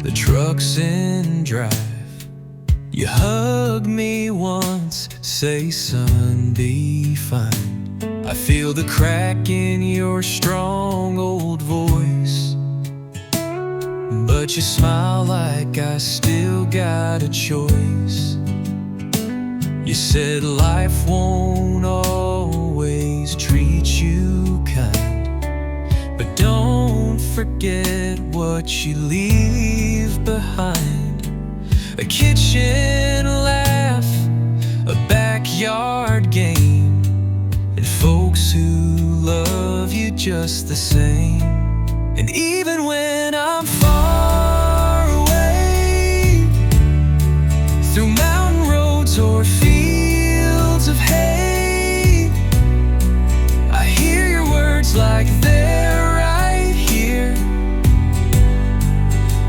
the trucks in drive. You hug me once, say son, be fine. I feel the crack in your strong old voice, but you smile like I still got a choice. You said life won't always treat you kind, but don't forget what you leave behind. A kitchen laugh, a backyard game, and folks who love you just the same. And even when I'm far away, through mountain roads or fields of hay, I hear your words like they're right here.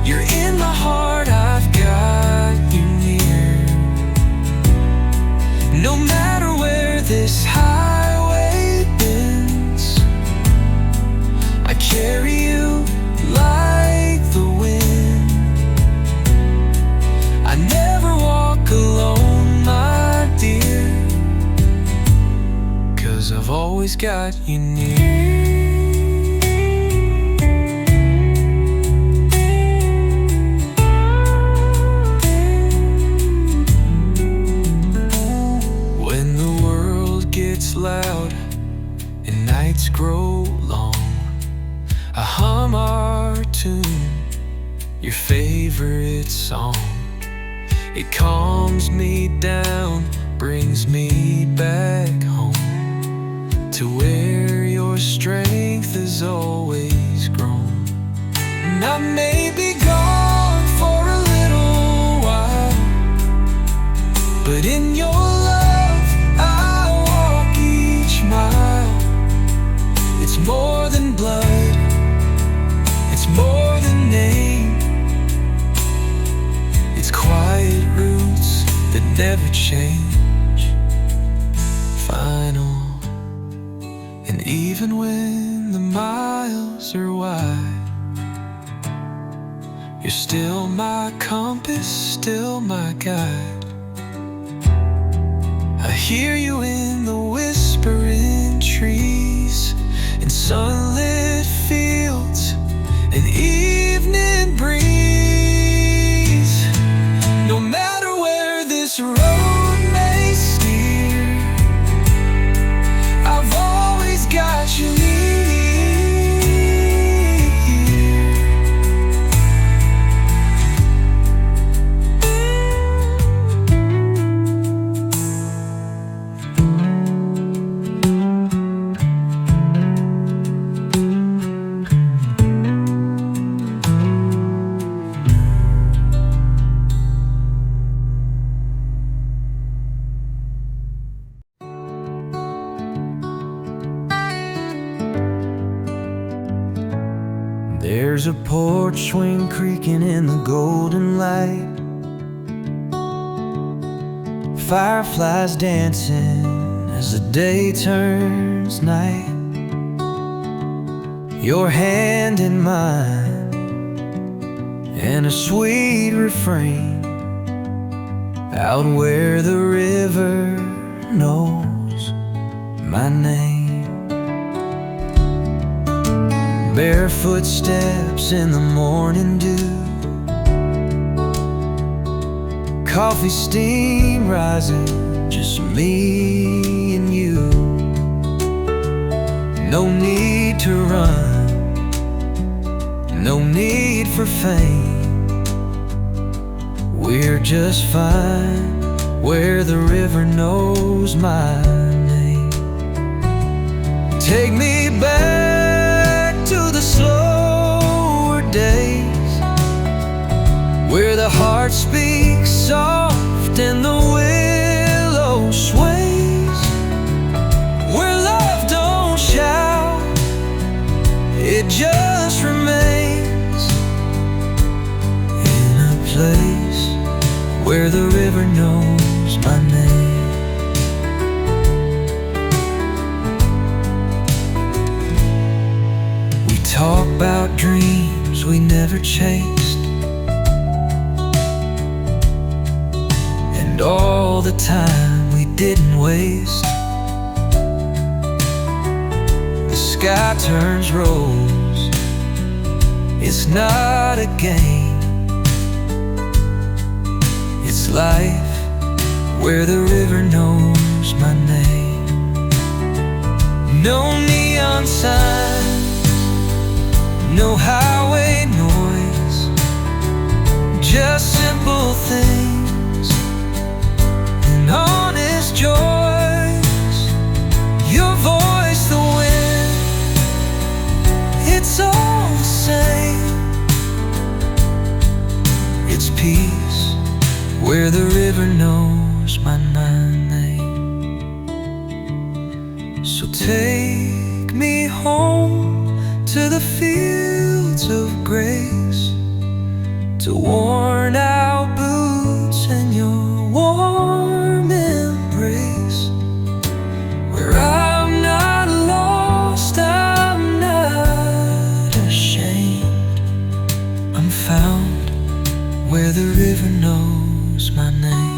You're in my heart, I've got you near. No matter where this highway bends, I carry you like the wind. I never walk alone, my dear, 'cause I've always got you near. When the world gets loud and nights grow long, I hum our tune, your favorite song. It calms me down, brings me back home, to where your strength has always grown. And I may be gone for a little while, but in your love I walk each mile. It's more than blood, it's more than name. It's quiet roots that never change, final. And even when the miles are wide, you're still my compass, still my guide. I hear you in the whispering trees, in sunlit fields, an evening breeze. No matter where this road may steer, I've always got you near. There's a porch swing creaking in the golden light, fireflies dancing as the day turns night. Your hand in mine, and a sweet refrain, out where the river knows my name. Barefoot steps in the morning dew, coffee steam rising, just me and you. No need to run, no need for fame. We're just fine where the river knows my name. Take me back to the slower days, where the heart speaks soft and the willow sways, where love don't shout, it just remains in a place where the river knows my name. Talk about dreams we never chased, and all the time we didn't waste. The sky turns rose, it's not a game, it's life where the river knows my name. No neon sign, no highway noise, just simple things and honest joys. Your voice, the wind, it's all the same. It's peace where the river knows my name. So take me home to the fields of grace, to worn out boots and your warm embrace, where I'm not lost, I'm not ashamed. I'm found where the river knows my name.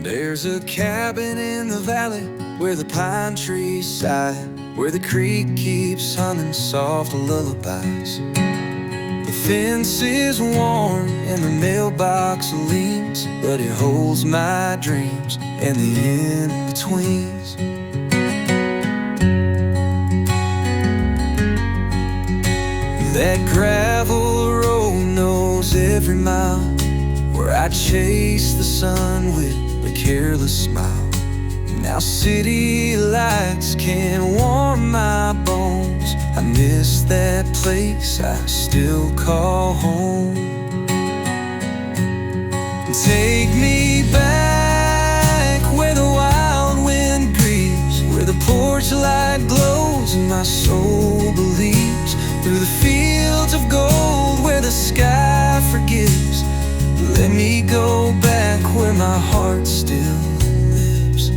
There's a cabin in the valley where the pine trees sigh, where the creek keeps humming soft lullabies. The fence is worn and the mailbox leans, but it holds my dreams and the in-betweens. That gravel road knows every mile, where I chase the sun with a careless smile. Now city lights can warm my bones. I miss that place I still call home. Take me back where the wild wind grieves, where the porch light glows and my soul believes. Through the fields of gold where the sky forgives, let me go back where my heart still lives.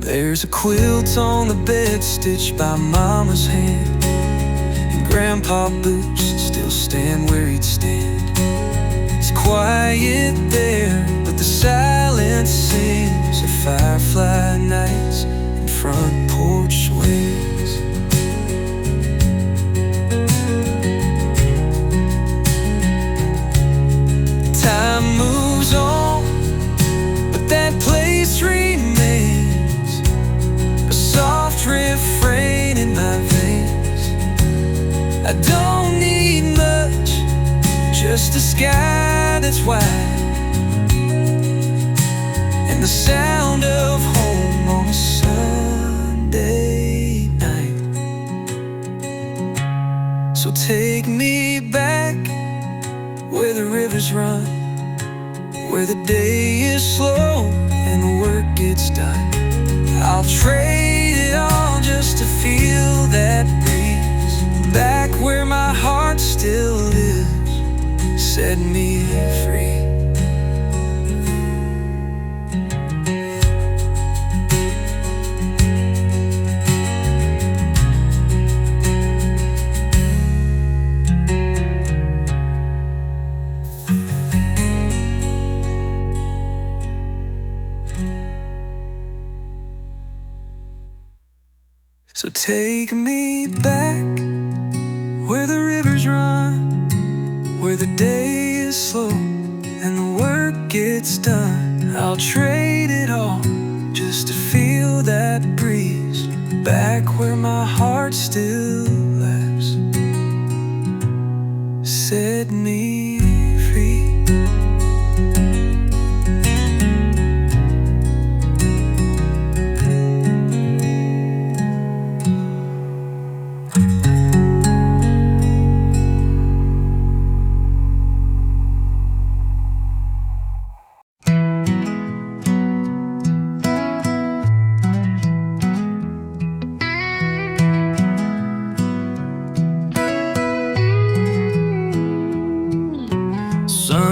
There's a quilt on the bed stitched by Mama's hand, and Grandpa boots still stand where he'd stand. It's quiet there, but the silence sings of firefly nights and front porch swings. Time moves on, but that place remains, a soft refrain in my veins. I don't need much, just a sky that's wide, and the sound of home on a Sunday night. So take me back where the rivers run, where the day is slow and the work gets done. I'll trade it all just to feel that breeze, back where my heart still lives. Set me free. So take me back where the rivers run, where the day is slow and the work gets done. I'll trade it all just to feel that breeze, back where my heart still laps. Set me free.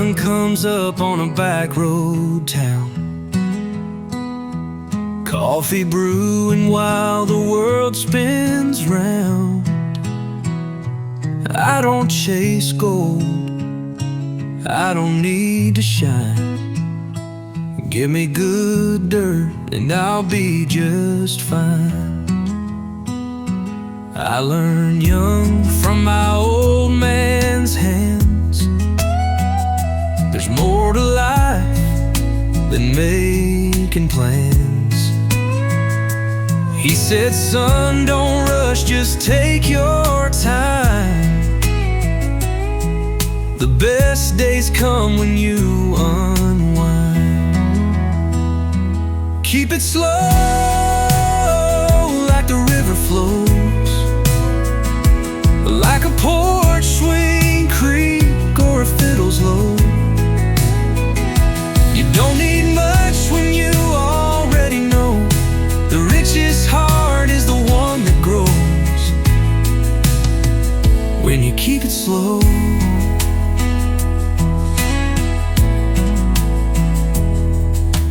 sun comes up on a back road town, coffee brewing while the world spins round. I don't chase gold, I don't need to shine. Give me good dirt and I'll be just fine. I learned young from my old man's hands. There's more to life than making plans. He said, son, don't rush, just take your time. The best days come when you unwind. Keep it slow, like the river flows, like a porch swing creak or a fiddle's low. You don't need much when you already know the richest heart is the one that grows when you keep it slow.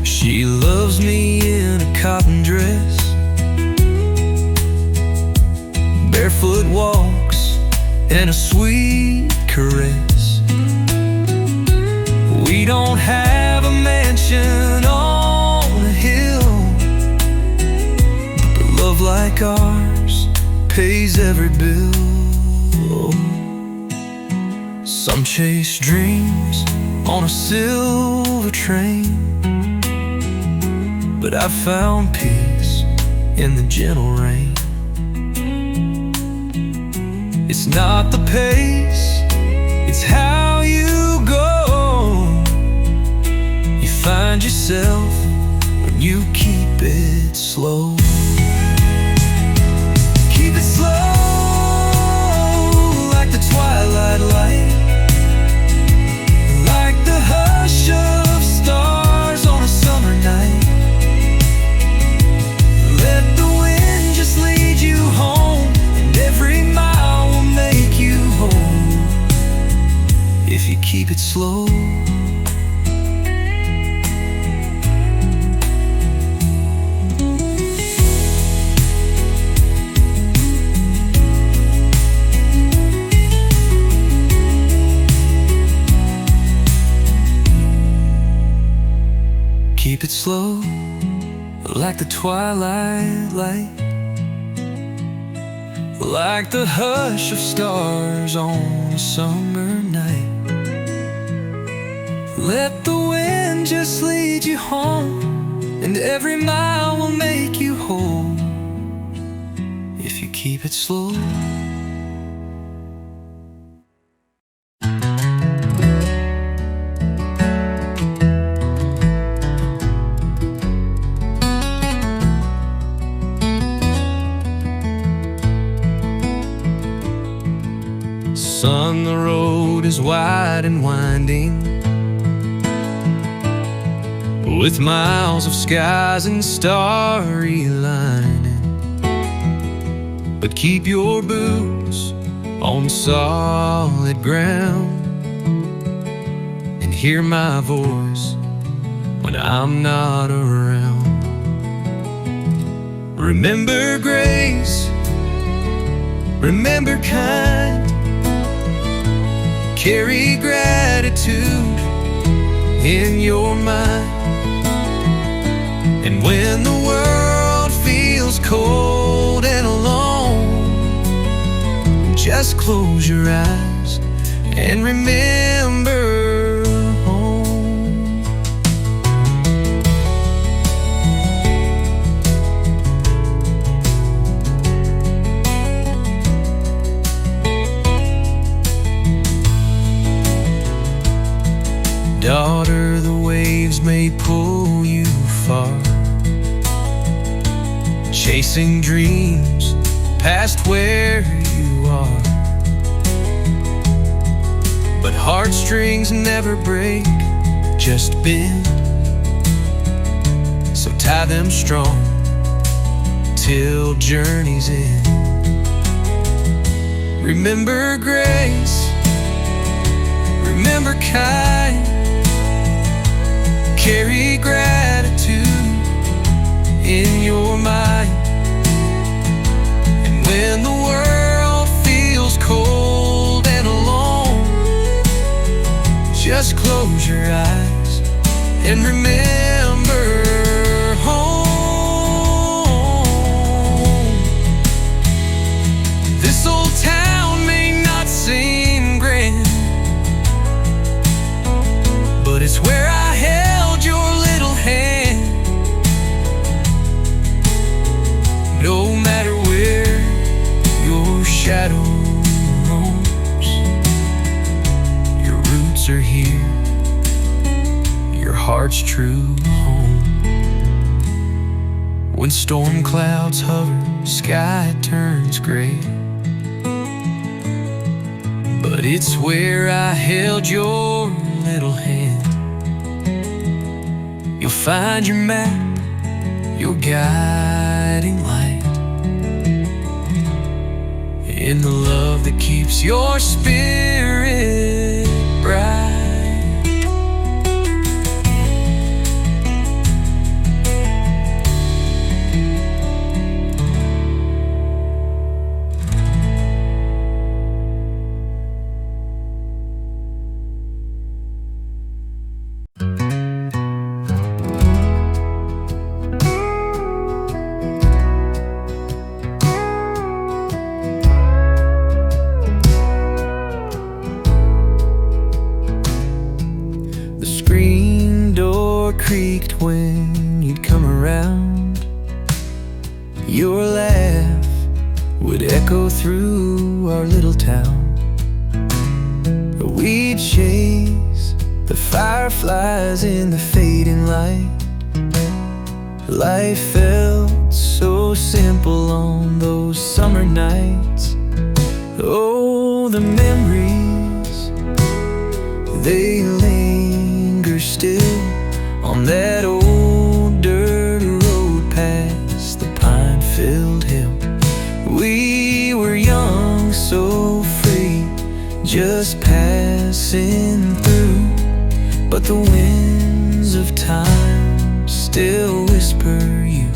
She loves me in a cotton dress, barefoot walks and a sweet caress. We don't have a mansion on a hill, but love like ours pays every bill. Some chase dreams on a silver train, but I found peace in the gentle rain. It's not the pace, it's how you go. You find yourself when you keep it slow. Keep it slow, like the twilight light, like the hush of stars on a summer night. Let the wind just lead you home, and every mile will make you home if you keep it slow. Keep it slow, like the twilight light, like the hush of stars on a summer night. Let the wind just lead you home, and every mile will make you whole if you keep it slow. Son, the road is wide and winding, with miles of skies and starry lining. But keep your boots on solid ground, and hear my voice when I'm not around. Remember grace, remember kind, carry gratitude in your mind. And when the world feels cold and alone, just close your eyes and remember home. Daughter, the waves may pull you far, chasing dreams past where you are. But heartstrings never break, just bend. So tie them strong till journey's end. Remember grace, remember kind, Just close your eyes and remember home. This old town may not seem grand, but it's where I held your little hand. No matter where your shadow roams, your roots are here, your heart's true home. When storm clouds hover, sky turns gray, but it's where I held your little hand. You'll find your map, your guiding light, in the love that keeps your spirit bright. Creaked when you'd come around. Your laugh would echo through our little town. We'd chase the fireflies in the fading light. Life felt so simple on those summer nights. Oh, the memories, they linger still on that old dirt road past the pine-filled hill. We were young, so free, just passing through, but the winds of time still whisper you.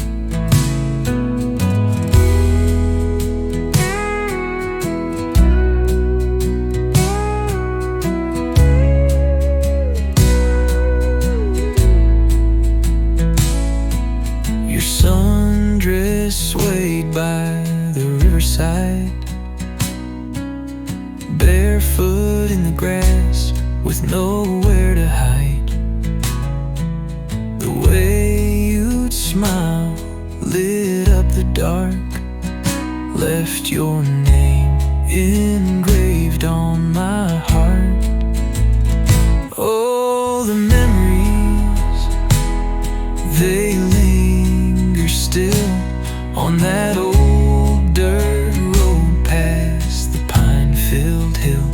Sundress swayed by the riverside, barefoot in the grass with nowhere to hide. The way you'd smile lit up the dark, left your name engraved on my heart. Oh, the memories, they still on that old dirt road past the pine-filled hill.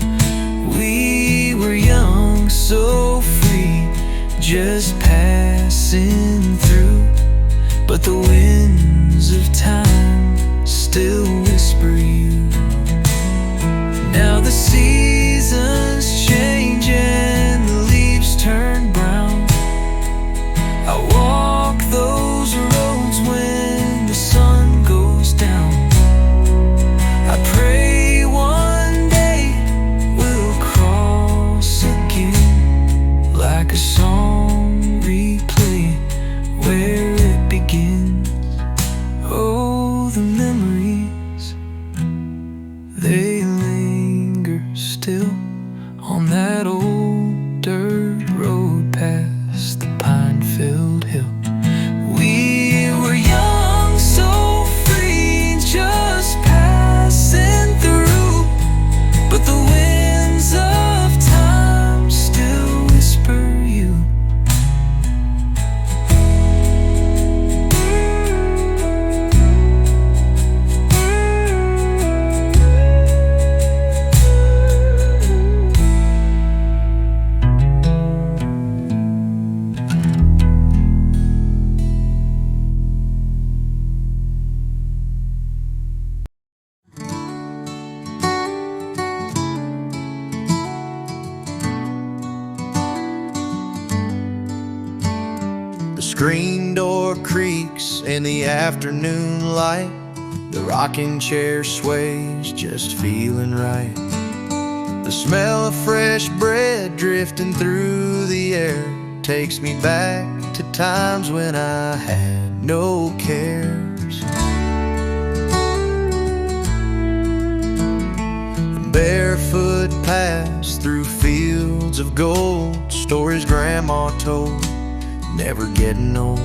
We were young, so free, just passing through, but the winds of time still whisper you. Now the seasons change and the leaves turn brown. I walk those roads when the sun goes down. I pray one day we'll cross again, like a song replay where it begins. Oh, the memories, they linger still on that old dirt road past the pine-filled hill. We were young, so free, just passing through, but the winds of time still whisper you. The screen door creaks in the afternoon light. The rocking chair sways, just feeling right. The smell of fresh bread drifting through the air takes me back to times when I had no cares. Barefoot paths through fields of gold, stories grandma told, never getting old.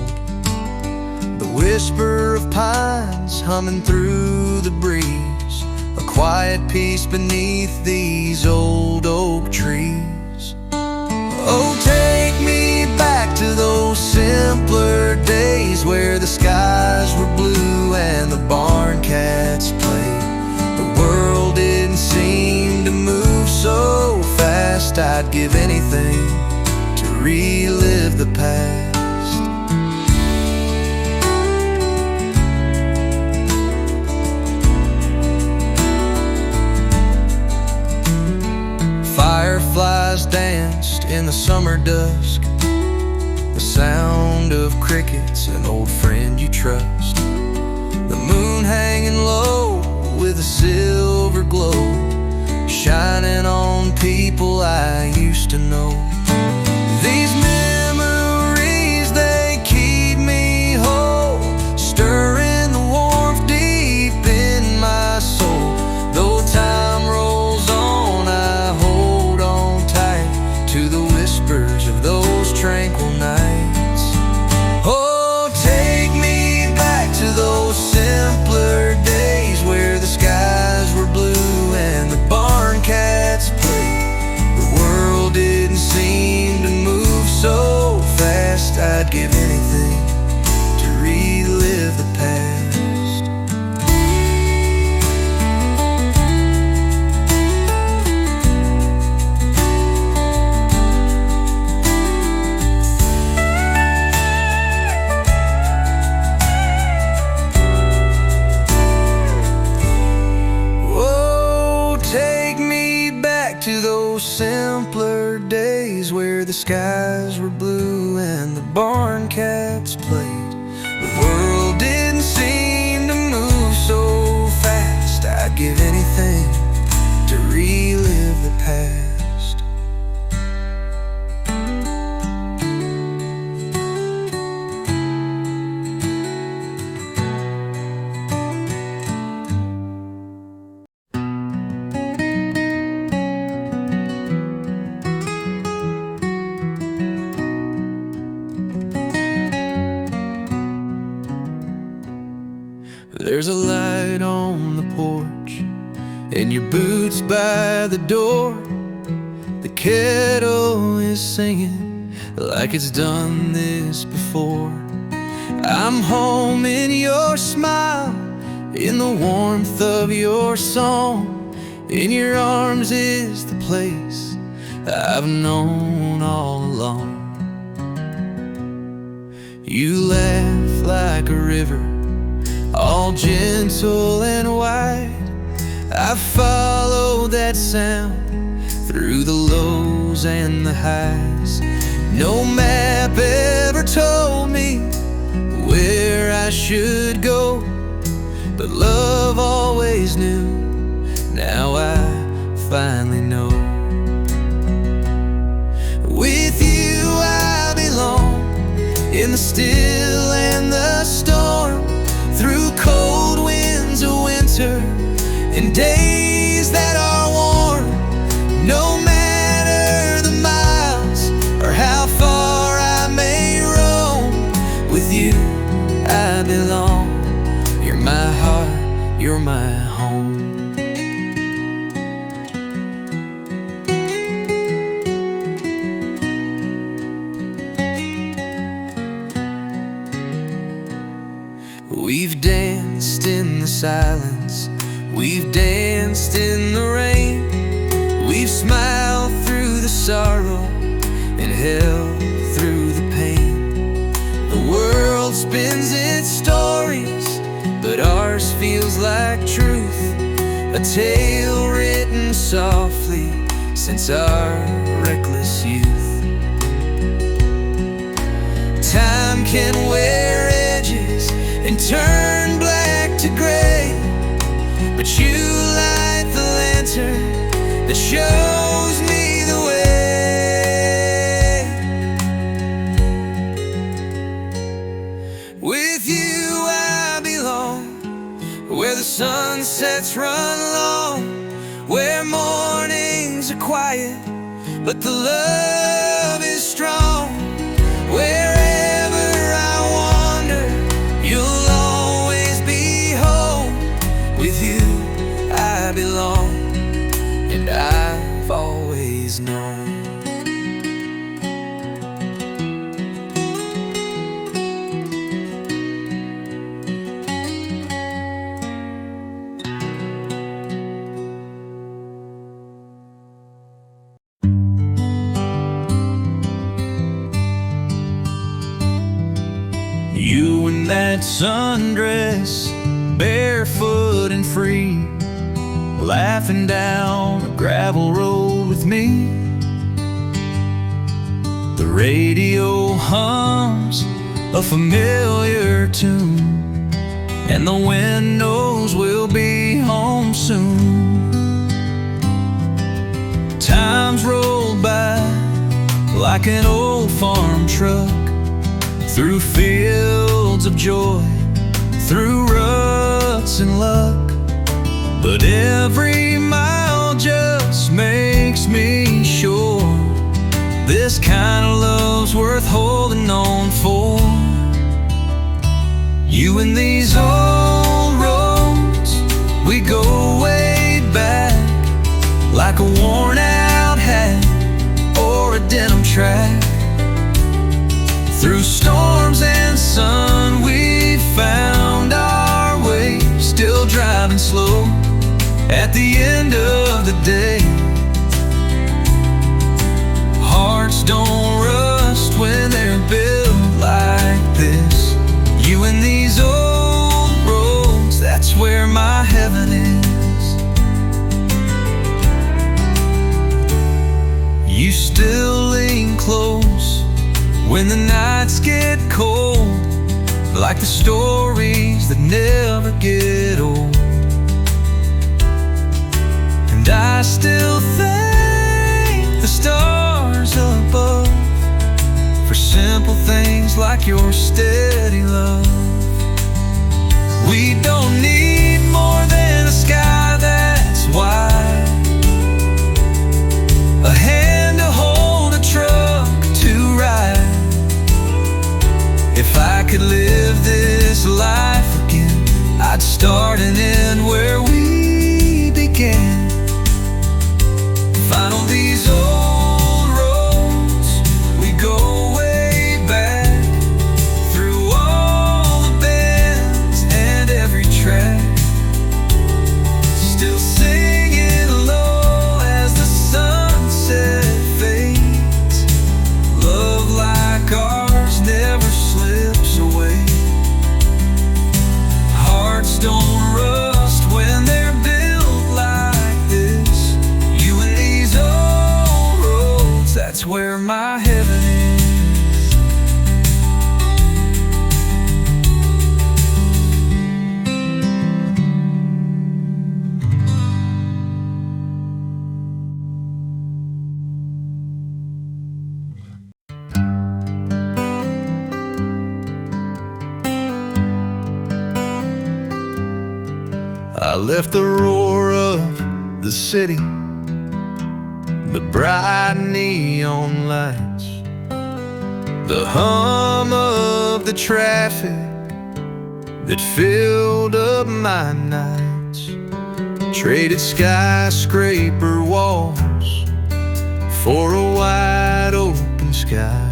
The whisper of pines humming through the breeze, a quiet peace beneath these old oak trees. Oh, take me back to those simpler days where the skies were blue and the barn cats played. The world didn't seem to move so fast. I'd give anything to relive the past. Fireflies danced in the summer dusk, the sound of crickets, an old friend you trust. The moon hanging low with a silver glow, shining on people I used to know. These memories, they keep me whole, stirring the warmth deep in my soul. Though time rolls on, I hold on tight to the whispers of those tranquil nights. Oh, take me back to those simpler days where the skies were blue and the barn cats played. The world didn't seem to move so fast. I'd give anything to relive the past. To those simpler days where the skies were blue and the barn cats played. The world didn't seem to move so fast. I'd give anything to relive the past. There's a light on the porch and your boots by the door. The kettle is singing like it's done this before. I'm home in your smile, in the warmth of your song. In your arms is the place I've known all along. You laugh like a river, all gentle and wide. I follow that sound through the lows and the highs. No map ever told me where I should go, but love always knew. Now I finally know. With you I belong, in the still and the storm, through cold winds of winter and days that are warm. No matter the miles or how far I may roam, with you I belong. You're my heart, you're my home. We've danced in the silence, we've danced in the rain. We've smiled through the sorrow and held through the pain. The world spins its stories, but ours feels like truth, a tale written softly since our reckless youth. Time can wear edges and turn black to gray, but you light the lantern that shows but the love is strong. Wherever I wander, you'll always be home. With you I belong, and I've always known. You in that sundress, barefoot and free, laughing down a gravel road with me. The radio hums a familiar tune, and the wind knows we'll be home soon. Time's rolled by like an old farm truck, through fields of joy, through ruts and luck. But every mile just makes me sure this kind of love's worth holding on for. You and these old roads, we go way back, like a worn out hat or a denim track. Through storms and sun, we found our way, still driving slow at the end of the day. Hearts don't rust when they're built like this. You and these old roads, that's where my heaven is. You still lean close when the nights get cold, like the stories that never get old. And I still thank the stars above for simple things like your steady love. We don't need more than a sky that's wide, a hand to hold, a truck to ride. If I could live this life again, I'd start and end where we began. Find all these old roads, we go way back, through all the bends and every track. Still singing low as the sunset fades. Love like ours never slips away. Hearts don't rust when they're built like this. You and these old roads, that's where my heaven is. I left the roar of the city, the bright neon lights, the hum of the traffic that filled up my nights. Traded skyscraper walls for a wide open sky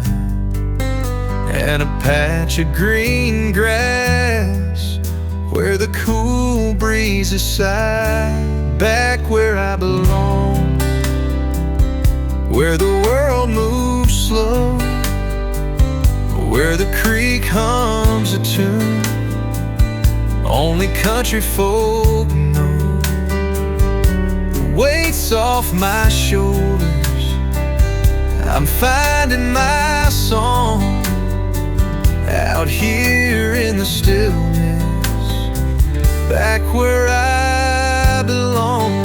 and a patch of green grass where the cool breezes sigh. Back where I belong, where the world moves slow, where the creek hums a tune only country folk know. The weight's off my shoulders, I'm finding my song out here in the stillness, back where I belong.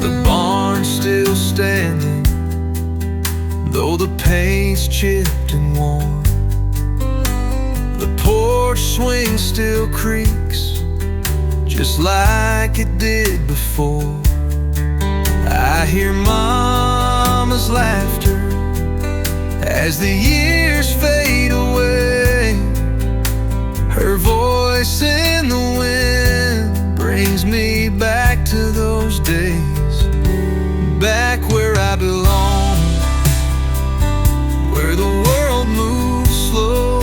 The barn's still standing, though the paint's chipped and worn. The porch swing still creaks, just like it did before. I hear Mama's laughter as the years fade away. Her voice in the wind brings me back to those days, back where I belong, where the world moves slow,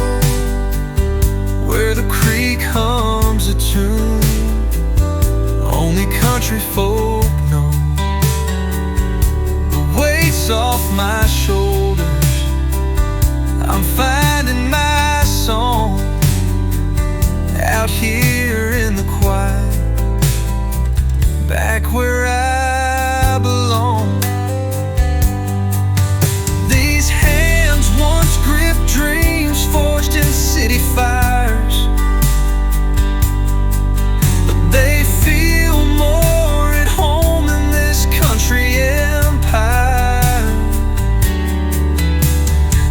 where the creek hums a tune only country folk know. The weight's off my shoulders, I'm finding my song out here in the quiet, back where I belong. These hands once gripped dreams forged in city fires, but they feel more at home in this country empire.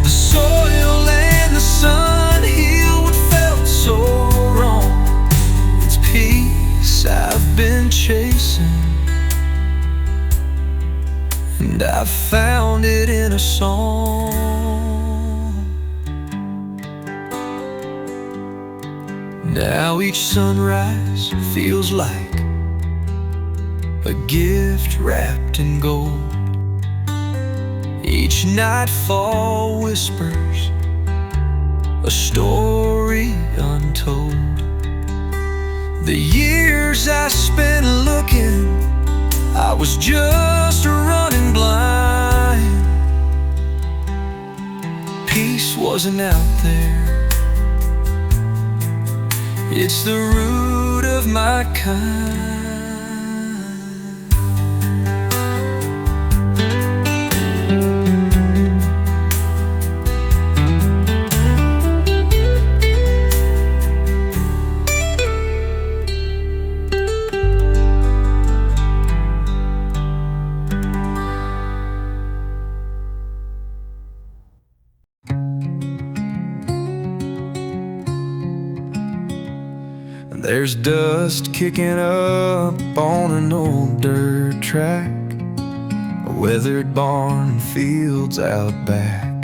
The soil and the sun heal what felt so wrong. It's peace I've been chasing, and I found it in a song. Now each sunrise feels like a gift wrapped in gold. Each nightfall whispers a story untold. The years I spent looking, I was just running blind. Peace wasn't out there, it's the root of my kind. There's dust kicking up on an old dirt track, a weathered barn and fields out back.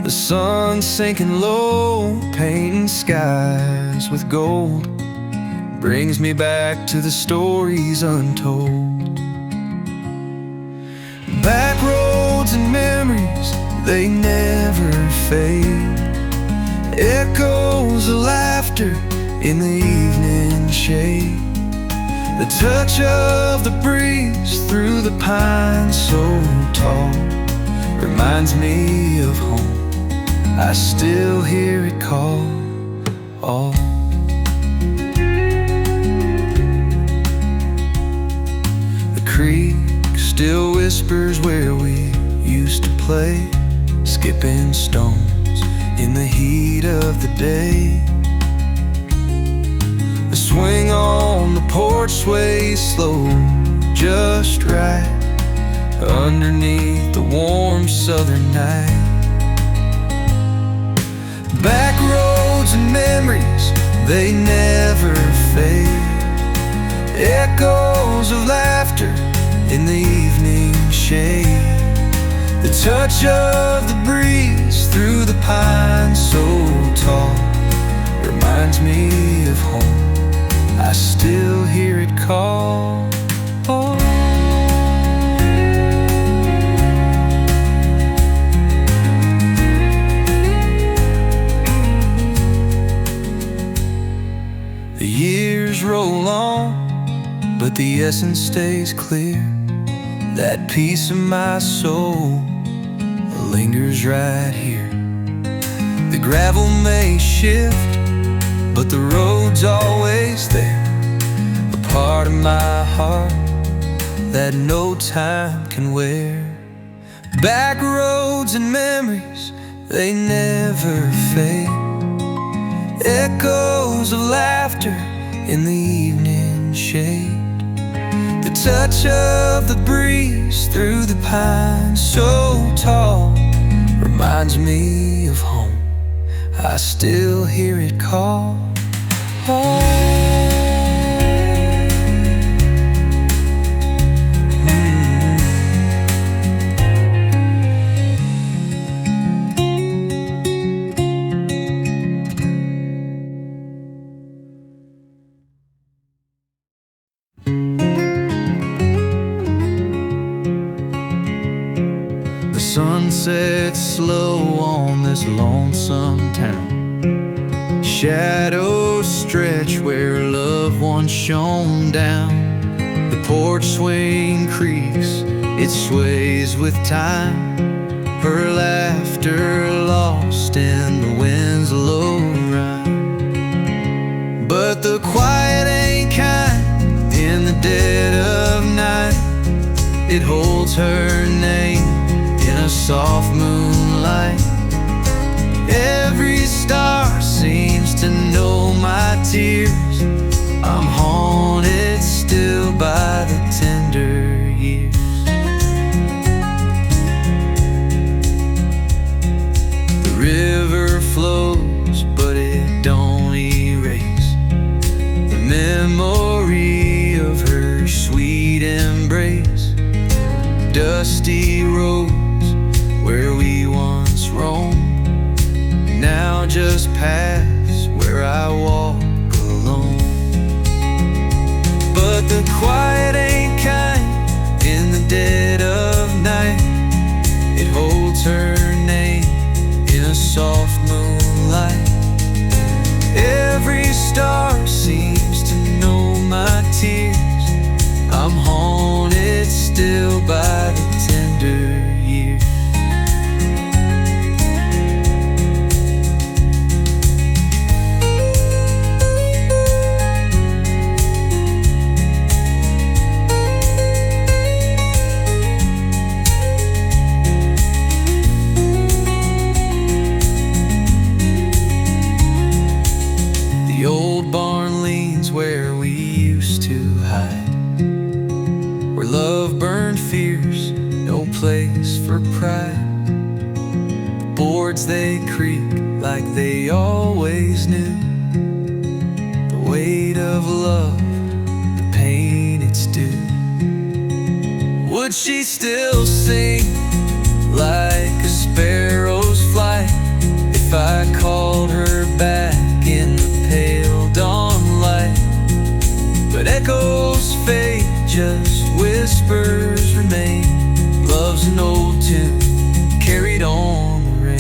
The sun sinking low, painting skies with gold, brings me back to the stories untold. Back roads and memories, they never fade. Echoes of laughter in the evening shade. The touch of the breeze through the pines so tall reminds me of home, I still hear it call. Oh. The creek still whispers where we used to play, skipping stones in the heat of the day. The swing on the porch sways slow, just right, underneath the warm southern night. Back roads and memories, they never fade. Echoes of laughter in the evening shade. The touch of the breeze through the pines so tall reminds me of home, I still hear it call. Oh. The years roll on, but the essence stays clear. That piece of my soul lingers right here. The gravel may shift, but the road's always there. A part of my heart that no time can wear. Back roads and memories, they never fade. Echoes of laughter in the evening shade. The touch of the breeze through the pines so tall reminds me of home, I still hear it call. Oh. Sunset slow on this lonesome town. Shadows stretch where loved ones shone down. The porch swing creaks, it sways with time. Her laughter lost in the wind's low rhyme. But the quiet ain't kind in the dead of night. It holds her name in a soft moonlight. Every star seems to know my tears. I'm haunted still by the tender years. The river flows, but it don't erase the memory of her sweet embrace. Dusty roads where we once roamed now just pass where I walk alone. But the quiet ain't kind in the dead of night. It holds her name in a soft moonlight. Every star seems to know my tears. I'm haunted still by the tender years. The old barn leans where we used to hide, where love burned fierce, no place for pride. The boards they creak like they always knew. The weight of love, the pain it's due. Would she still sing like a sparrow's flight if I called her back in the pale dawn light? But echoes fade, just whispers remain. Love's an old tune carried on the rain.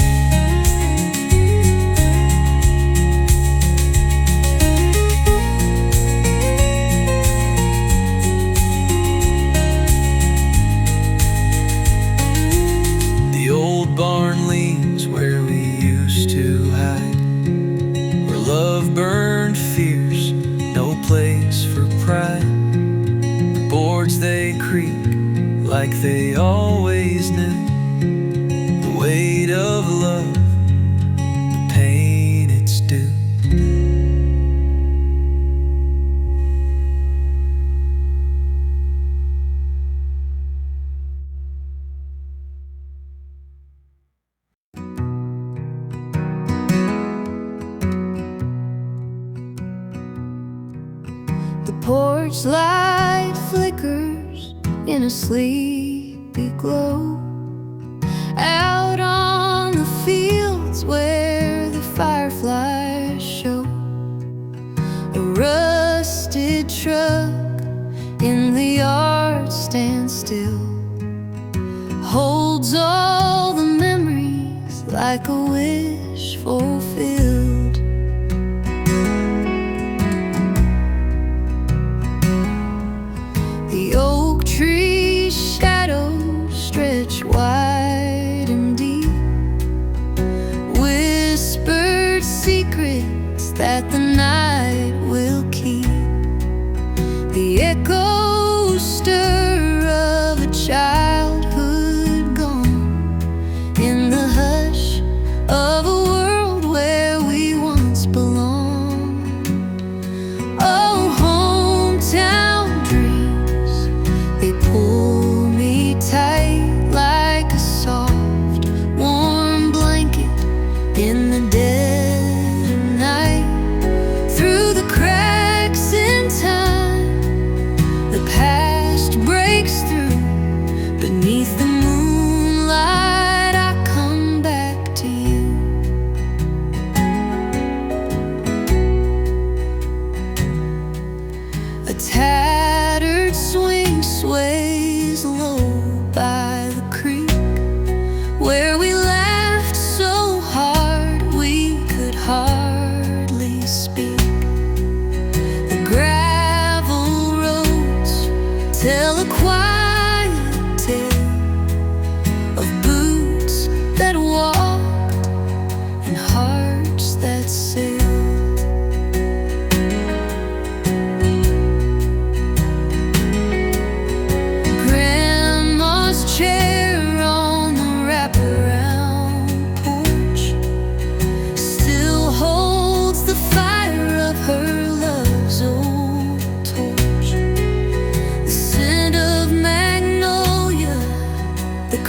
The old barn leans where we used to hide, where love burned fierce, no place for pride. The boards they creak like they always knew. The weight of love, the pain it's due. The porch light flickers in a sleepy glow. Out on the fields where the fireflies show. A rusted truck in the yard stands still, holds all the memories like a wish fulfilled. The oak tree shadows stretch wide and deep, whispered secrets that the night will keep. The echo stir of a childhood gone in the hush of a world where we once belonged. Oh, hometown dreams, they pull me tight like a soft, warm blanket in the dead of night.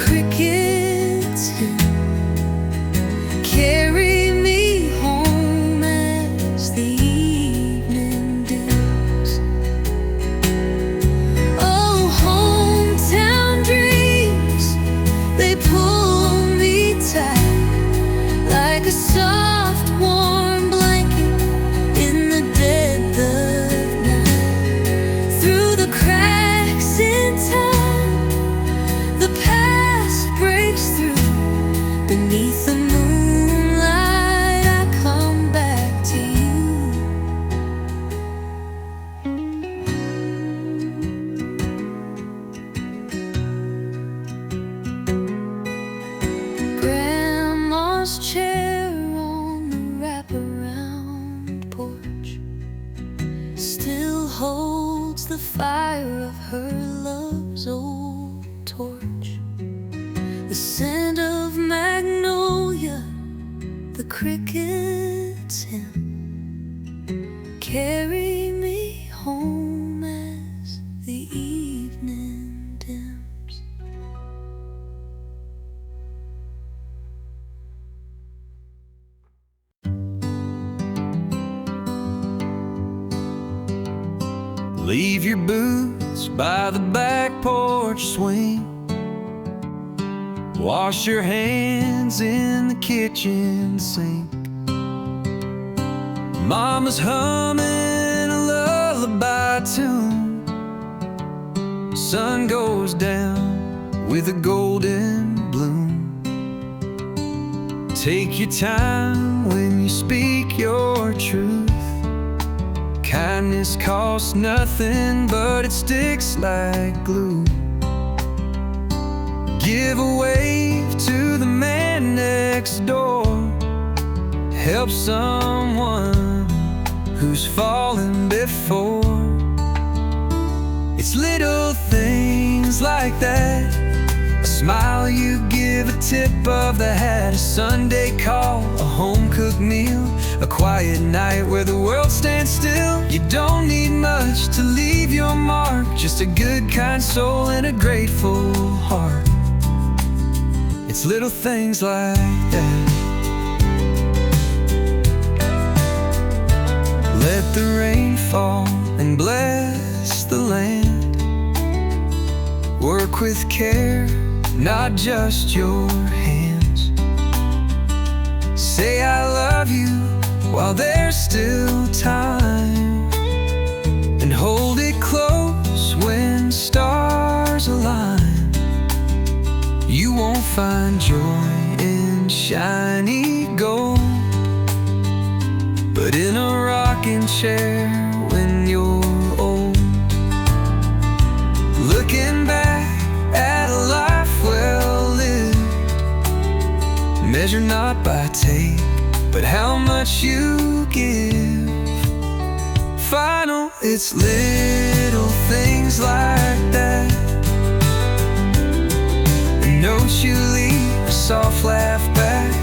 crickets hymn. Carry me home as the evening dims. Oh, hometown dreams, they pull me tight like a soft, warm blanket in the dead of night. Through the cracks in time, the past breaks through. Beneath the moonlight, I come back to you. Grandma's chair on the wraparound porch still holds the fire of her love's old torch. The scent of magnolia, the crickets hymn. Carry me home as the evening dims. Leave your boots by the back porch swing. Wash your hands in the kitchen sink. Mama's humming a lullaby tune. Sun goes down with a golden bloom. Take your time when you speak your truth. Kindness costs nothing, but it sticks like glue. Give a wave to the man next door. Help someone who's fallen before. It's little things like that. A smile you give, a tip of the hat, a Sunday call, a home-cooked meal, a quiet night where the world stands still. You don't need much to leave your mark, just a good, kind soul and a grateful heart. It's little things like that. Let the rain fall and bless the land. Work with care, not just your hands. Say I love you while there's still time, and hold it close when stars align. You won't find joy in shiny gold, but in a rocking chair when you're old. Looking back at a life well lived, measure not by take, but how much you give. Final, it's little things like that. A note you leave, a soft laugh back,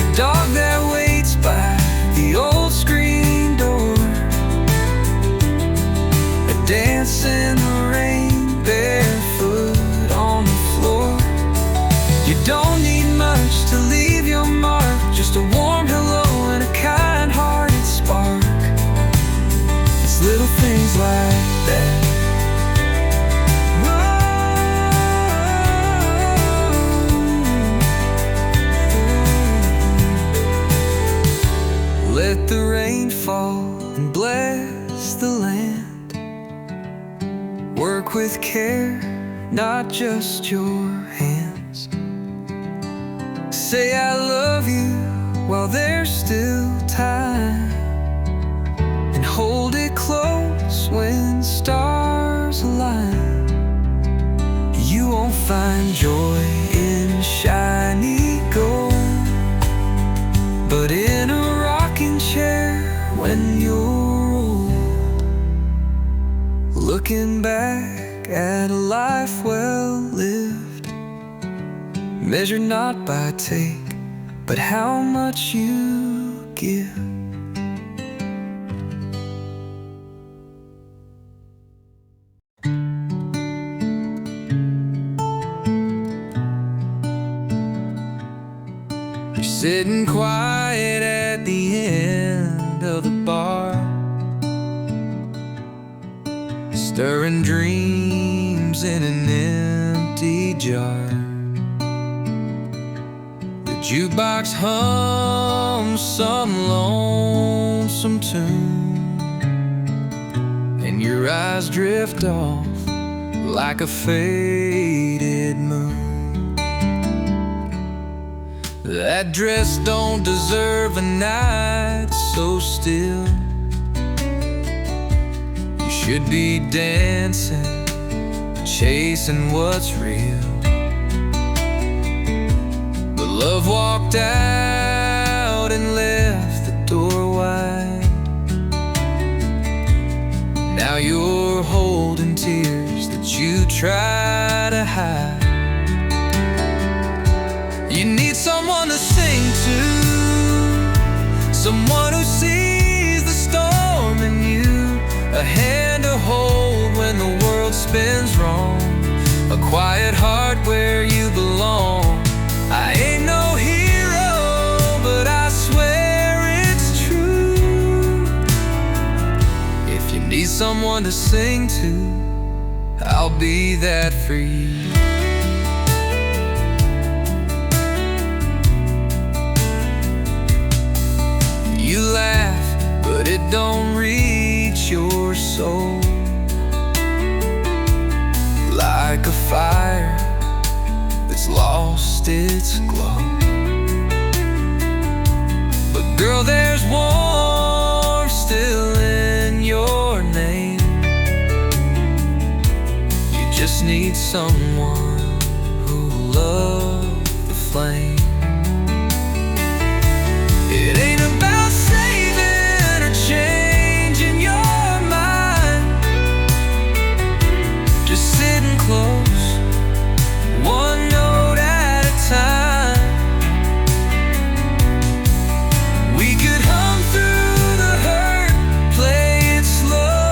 a dog that waits by the old screen door, a dance in the rain, barefoot on the floor. You don't need much to leave your mark, just a warm hello and a kind-hearted spark. It's little things like that. Let the rain fall and bless the land. Work with care, not just your hands. Say I love you while there's still time, and hold it close when stars align. You won't find joy in shiny gold, but in a rocking chair when you're old. Looking back at a life well lived, measured not by take, but how much you give. sitting quiet at the end of the bar, stirring dreams in an empty jar. The jukebox hums some lonesome tune, and your eyes drift off like a faded moon. That dress don't deserve a night so still. You should be dancing, chasing what's real. But love walked out and left the door wide. Now you're holding tears that you try to hide. You need someone to sing to, someone who sees the storm in you, a hand to hold when the world spins wrong, a quiet heart where you belong. I ain't no hero, but I swear it's true. If you need someone to sing to, I'll be that for you. You laugh, but it don't reach your soul, like a fire that's lost its glow. But girl, there's warmth still in your name. You just need someone who'll love the flame. It ain't about saving or changing your mind, just sitting close, one note at a time. We could hum through the hurt, play it slow,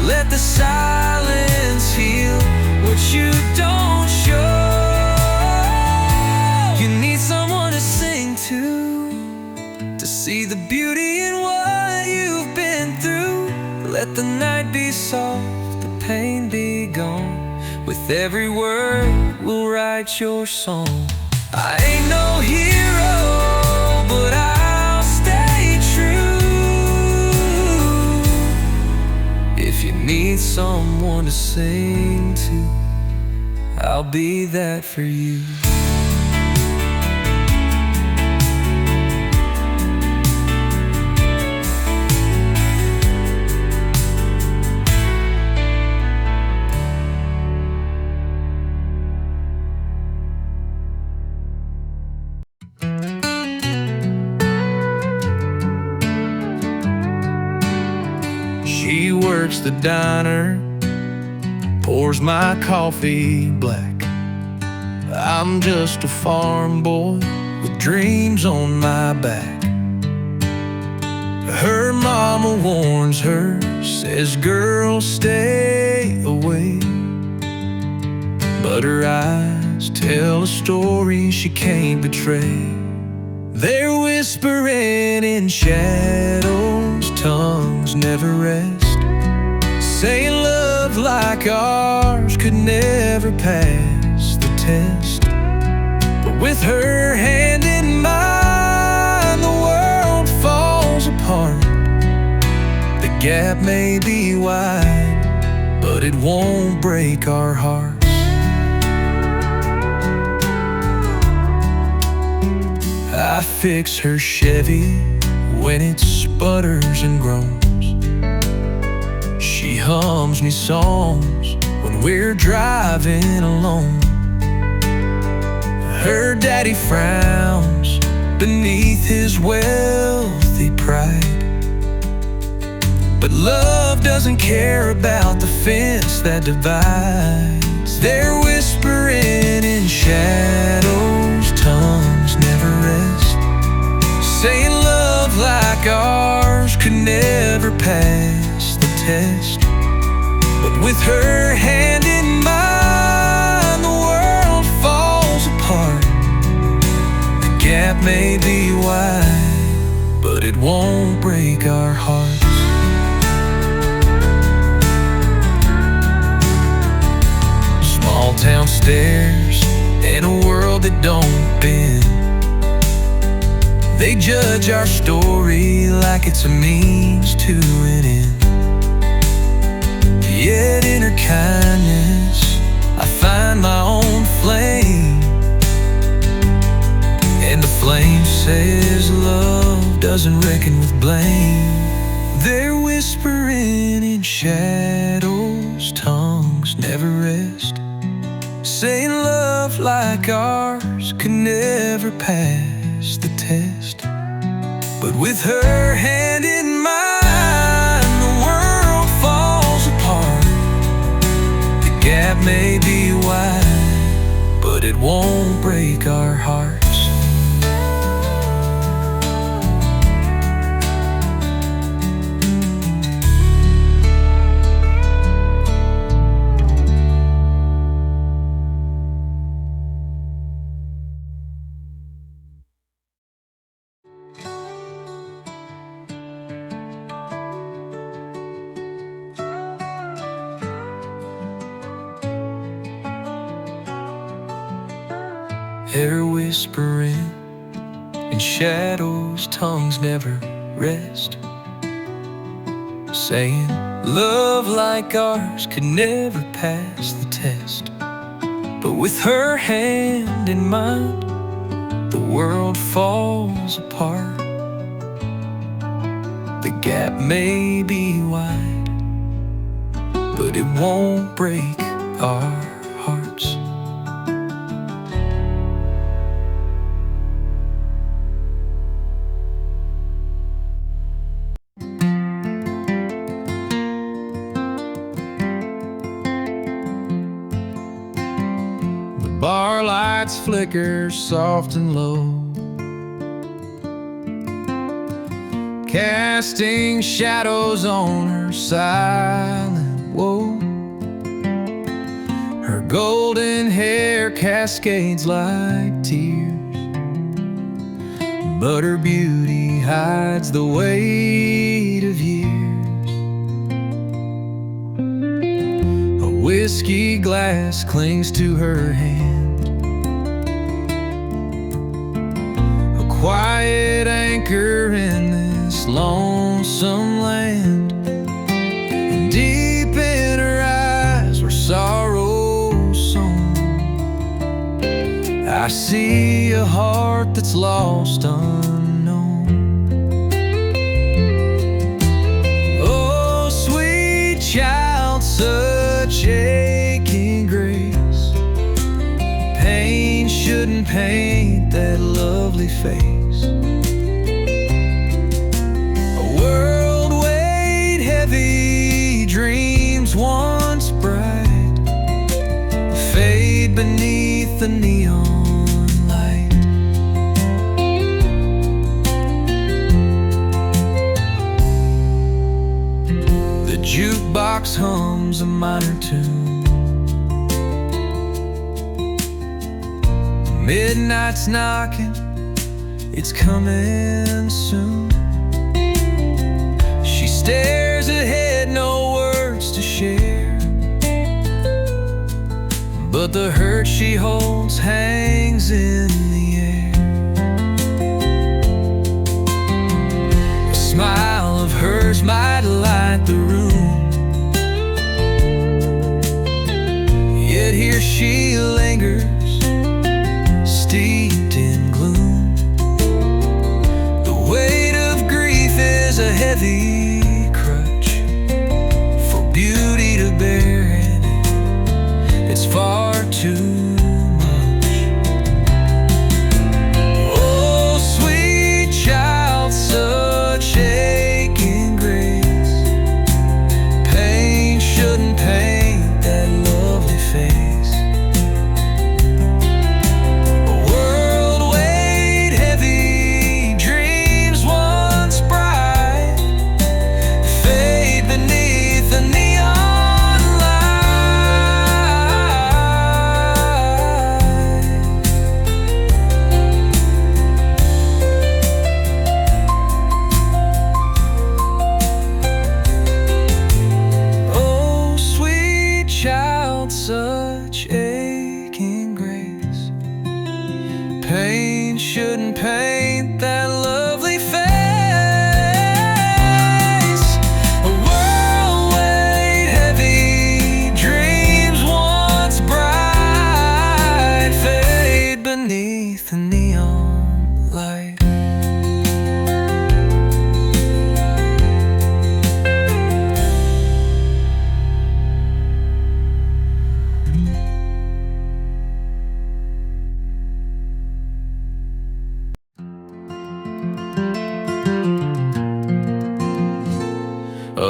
let the silence heal what you don't show. To see the beauty in what you've been through. Let the night be soft, the pain be gone. With every word we'll write your song. I ain't no hero, but I'll stay true. If you need someone to sing to, I'll be that for you. She works the diner, pours my coffee black. I'm just a farm boy with dreams on my back. Her mama warns her, says, girl, stay away. But her eyes tell a story she can't betray. They're whispering in shadows, tongues never rest, saying love like ours could never pass the test. But with her hand in mine, the world falls apart. The gap may be wide, but it won't break our hearts. I fix her Chevy when it sputters and groans. She hums me songs when we're driving alone. Her daddy frowns beneath his wealthy pride, but love doesn't care about the fence that divides. They're whispering in shadows, tongues never rest, saying love like ours could never pass the test. But with her hand in mine, the world falls apart. gap may be wide, but it won't break our hearts. Small town stairs in a world that don't bend. They judge our story like it's a means to an end. Yet in her kindness I find my own flame, and the flame says love doesn't reckon with blame. They're whispering in shadows, tongues never rest, saying love like ours could never pass the test. But with her hand in mine, the world falls apart. The gap may be wide, but it won't break our hearts. Hair whispering in shadows, tongues never rest, saying love like ours could never pass the test. But with her hand in mine, the world falls apart. The gap may be wide, but it won't break our hearts. Bar lights flicker soft and low, casting shadows on her silent woe. Her golden hair cascades like tears, but her beauty hides the weight of years. A whiskey glass clings to her hand, quiet anchor in this lonesome land. And deep in her eyes where sorrow's sown, I see a heart that's lost unknown. Oh, sweet child, such aching grace, pain shouldn't paint that lovely face. A world weighed heavy, dreams once bright, fade beneath the neon light. The jukebox hums a minor tune, midnight's knocking, it's coming soon. She stares ahead, no words to share, but the hurt she holds hangs in the air. A smile of hers might light the room, yet here she lingers, steeped in gloom. The weight of grief is a heavy crutch for beauty to bear, and it's far too much. Oh, sweet child, such aching grace, pain shouldn't paint that lovely face.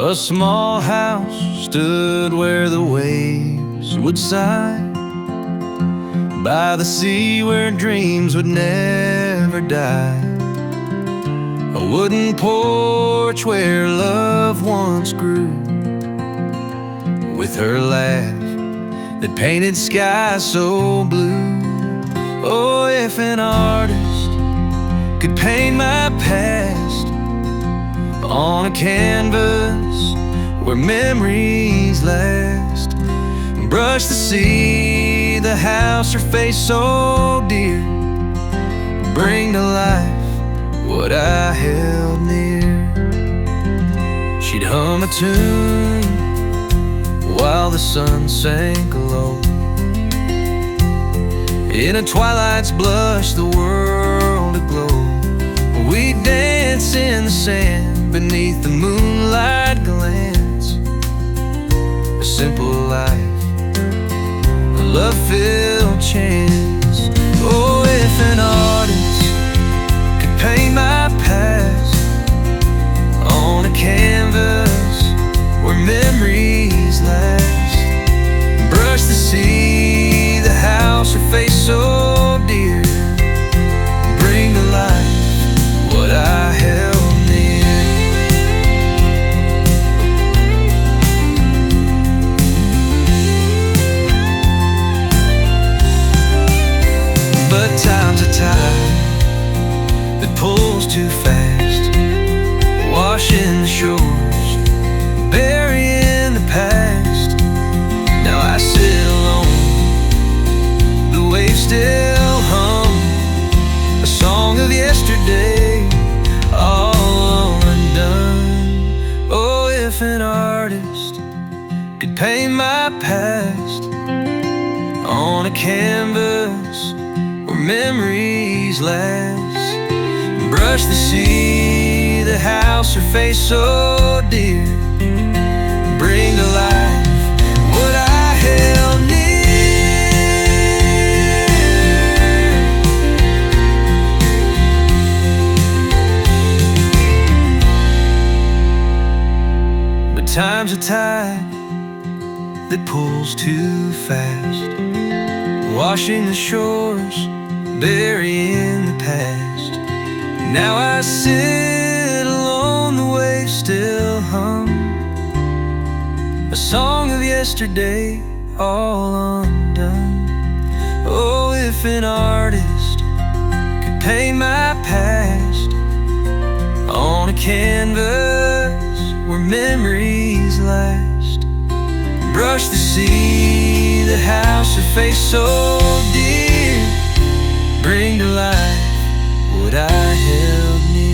A small house stood where the waves would sigh, by the sea where dreams would never die. A wooden porch where love once grew, with her laugh that painted skies so blue. Oh, if an artist could paint my past on a canvas where memories last, brush the sea, the house, her face so dear, bring to life what I held near. She'd hum a tune while the sun sank low. In a twilight's blush, the world aglow. We'd dance in the sand beneath the moonlight glance. A simple life, a love-filled chance. Oh, if an artist could paint my past on a canvas where memories last, brush the sea, the house, her face so dear, bring to life what I held near. But time's a tide that pulls too fast, washing the shores, burying the past. Now I sit alone, the waves still hum, a song of yesterday, all undone. Oh, if an artist could paint my past on a canvas where memories last, brush the sea, the house, her face so dear, bring to life what I held near. But time's a tide that pulls too fast, washing the shores, burying the past. Now I sit alone, the waves still hum, a song of yesterday, all undone. Oh, if an artist could paint my past on a canvas where memories last, brush the sea, the house, her face so dear, bring to life what I held near.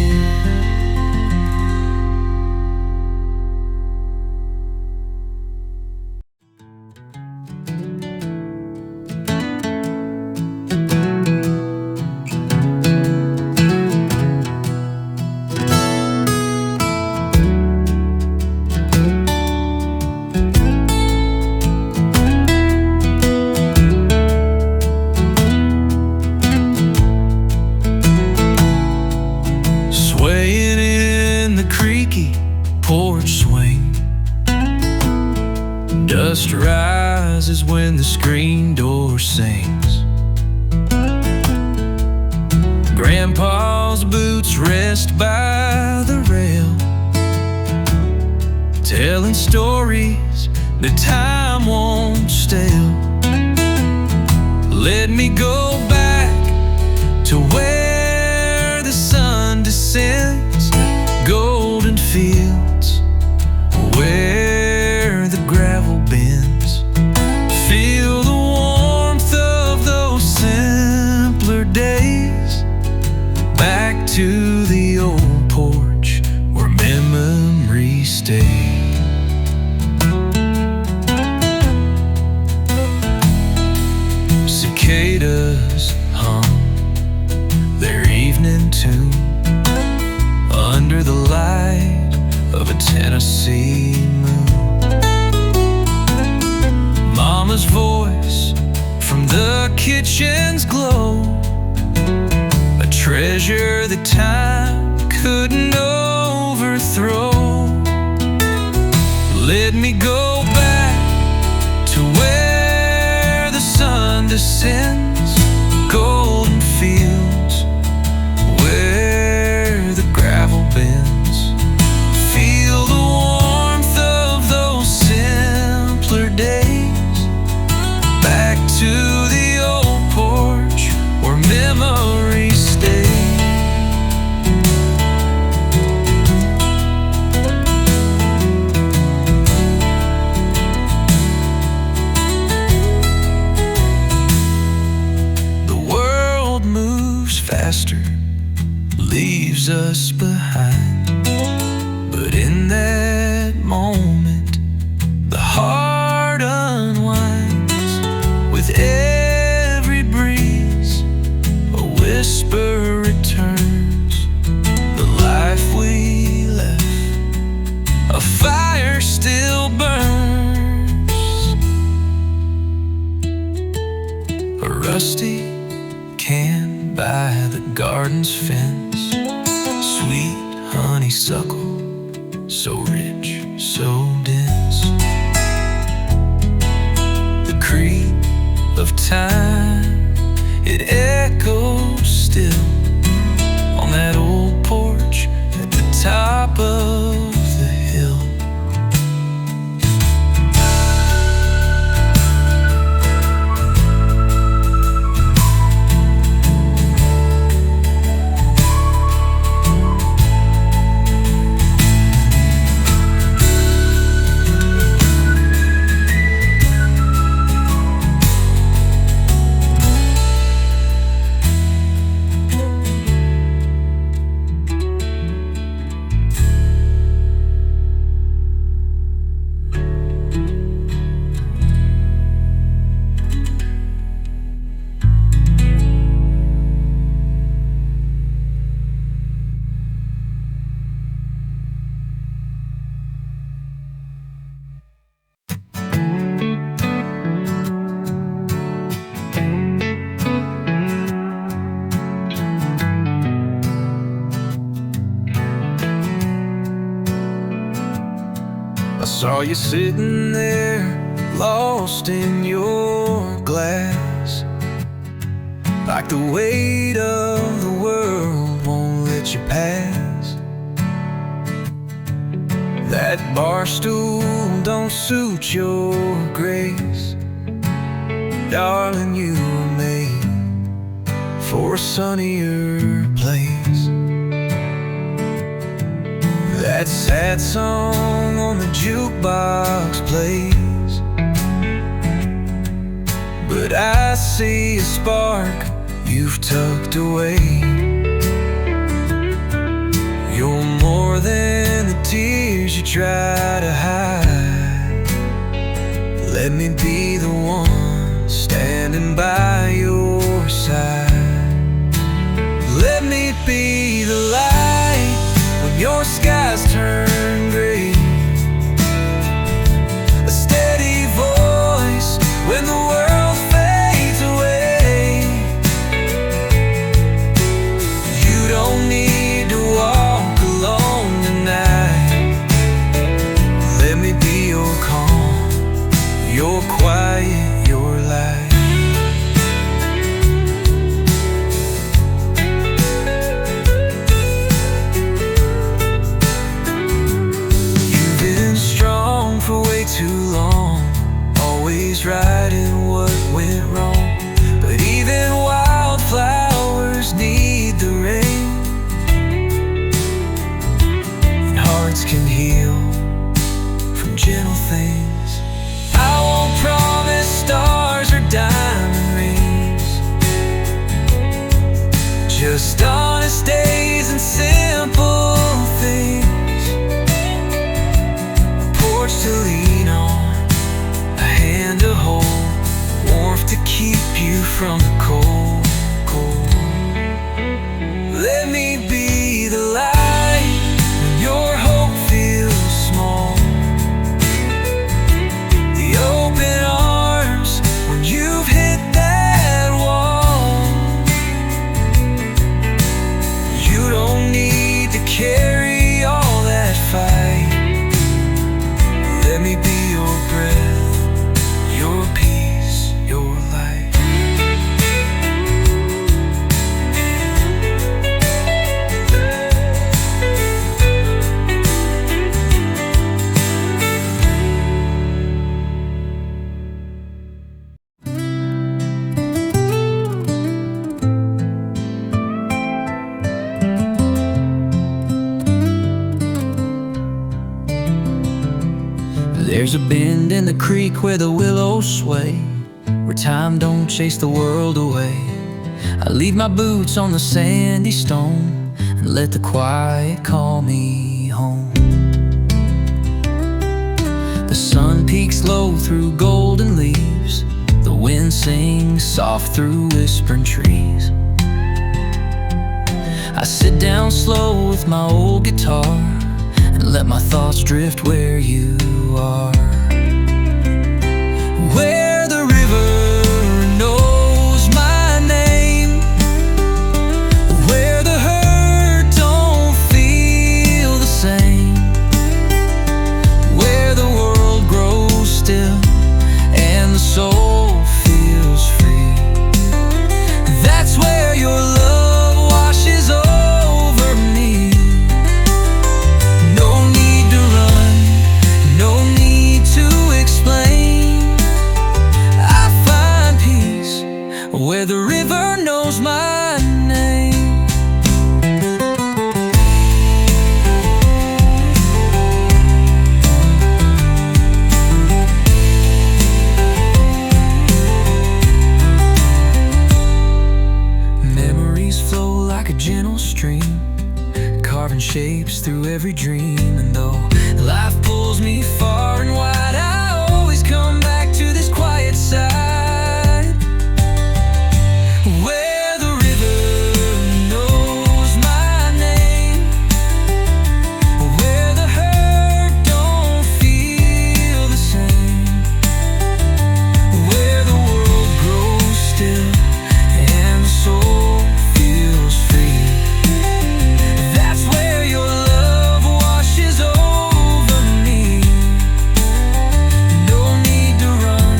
Dust rises when the screen door sings. Grandpa's boots rest by the rail, telling stories that time won't stale. Let me go back to where the sun descends, golden fields where the gravel bends. Feel the warmth of those simpler days, back to the old porch where memories stay. Cicadas hum their evening tune under the light of a Tennessee moon. Mama's voice from the kitchen's glow, a treasure that time couldn't overthrow. me go back to where the sun descends, golden fields where the gravel bends. Feel the warmth of those simpler days, back to the old porch where memories stay. Faster, leaves us behind, but in that moment the heart unwinds. With every breeze a whisper returns, the life we left, a fire still burns. A rusty can by the garden's fence, sweet honeysuckle, so rich, so dense. The creep of time, it echoes still on that old porch at the top of the hill. I saw you sitting there, lost in your glass, like the weight of the world won't let you pass. That bar stool don't suit your grace, darling, you were made for a sunnier place. That sad song on the jukebox plays, but I see a spark you've tucked away. You're more than the tears you try to hide. Let me be the one standing by your side. Let me be the light when your skies turn gray, a steady voice when the world fades away. You don't need to walk alone tonight. Let me be your calm, your quiet, your light. For way too long, always right in what went wrong. But even wildflowers need the rain, and hearts can heal from gentle things. I won't promise stars or diamond rings, just honest days and simple things. To lean on, a hand to hold, warmth to keep you from the cold, cold. Let me be the light when your hope feels small, the open arms when you've hit that wall. You don't need to carry all that fight. Let me be There's a bend in the creek where the willows sway, where time don't chase the world away. I leave my boots on the sandy stone and let the quiet call me home. The sun peeks low through golden leaves, the wind sings soft through whispering trees. I sit down slow with my old guitar and let my thoughts drift where you are. Where the river knows my name, where the hurt don't feel the same, where the world grows still and the soul feels free. That's where your love washes over me. No need to run, no need to explain. I find peace where the river knows my name. Memories flow like a gentle stream, carving shapes through every dream. And though life pulls me far and wide, I always come back to this quiet side. Where the river knows my name, where the hurt don't feel the same, where the world grows still and the soul feels free. That's where your love washes over me. No need to run,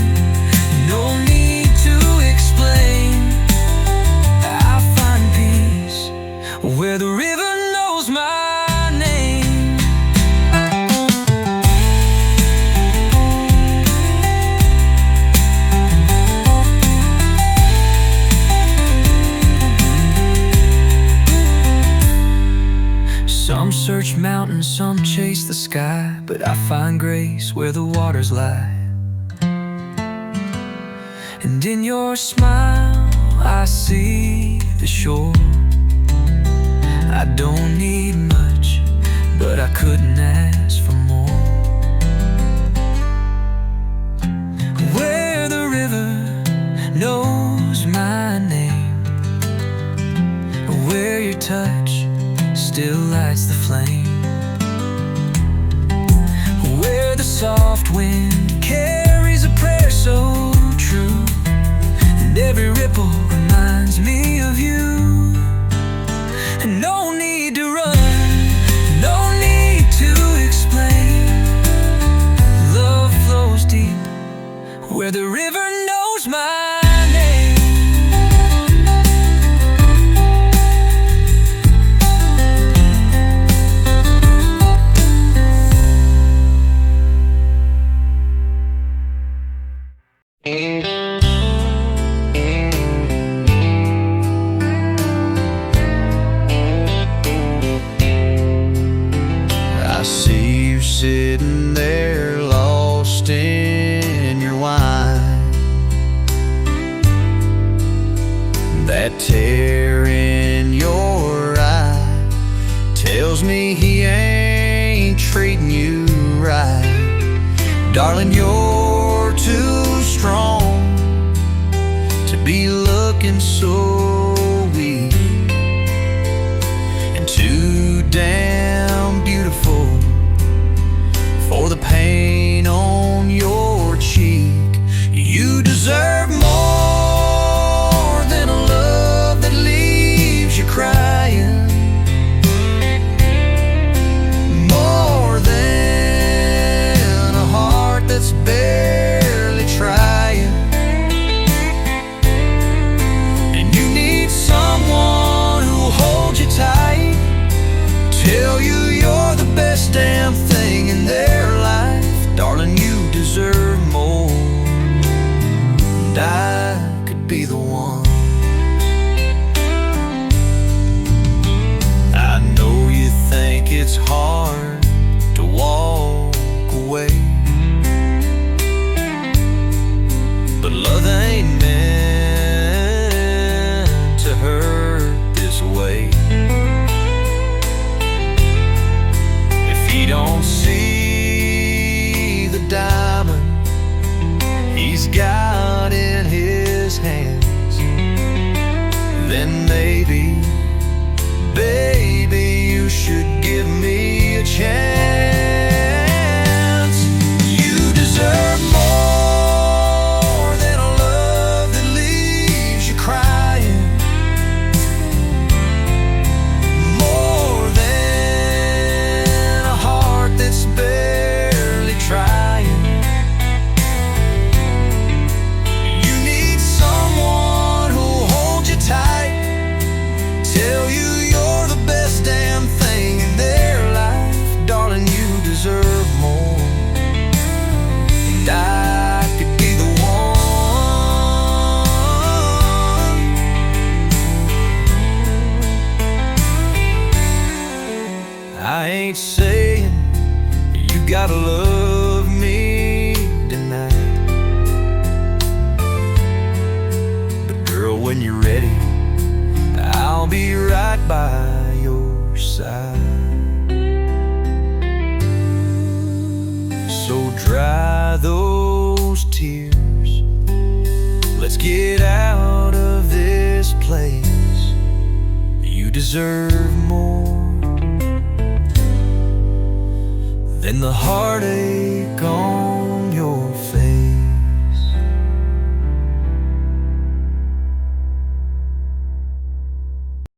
no need to explain. I find peace where the river knows my name. Some search mountains, some chase the sky, but I find grace where the waters lie. And in your smile I see the shore. I don't need much, but I couldn't ask for more. Where the river knows my name, where your touch still lights the flame, where the soft wind carries a prayer so true, and every ripple reminds me of you. And no need to run, no need to explain. Love flows deep where the river knows my name. I see you sitting there lost in your wine. That tear in your eye tells me he ain't treating you right. Darling, you're too strong to be looking so weak, and too damn beautiful for the pain on your cheek. You deserve more than a love that leaves you crying, more than a heart that's barely trying. And you need someone who'll hold you tight, tell you you're the best damn thing in their life. Darling, you deserve more. And right by your side. So dry those tears, let's get out of this place. You deserve more than the heartache on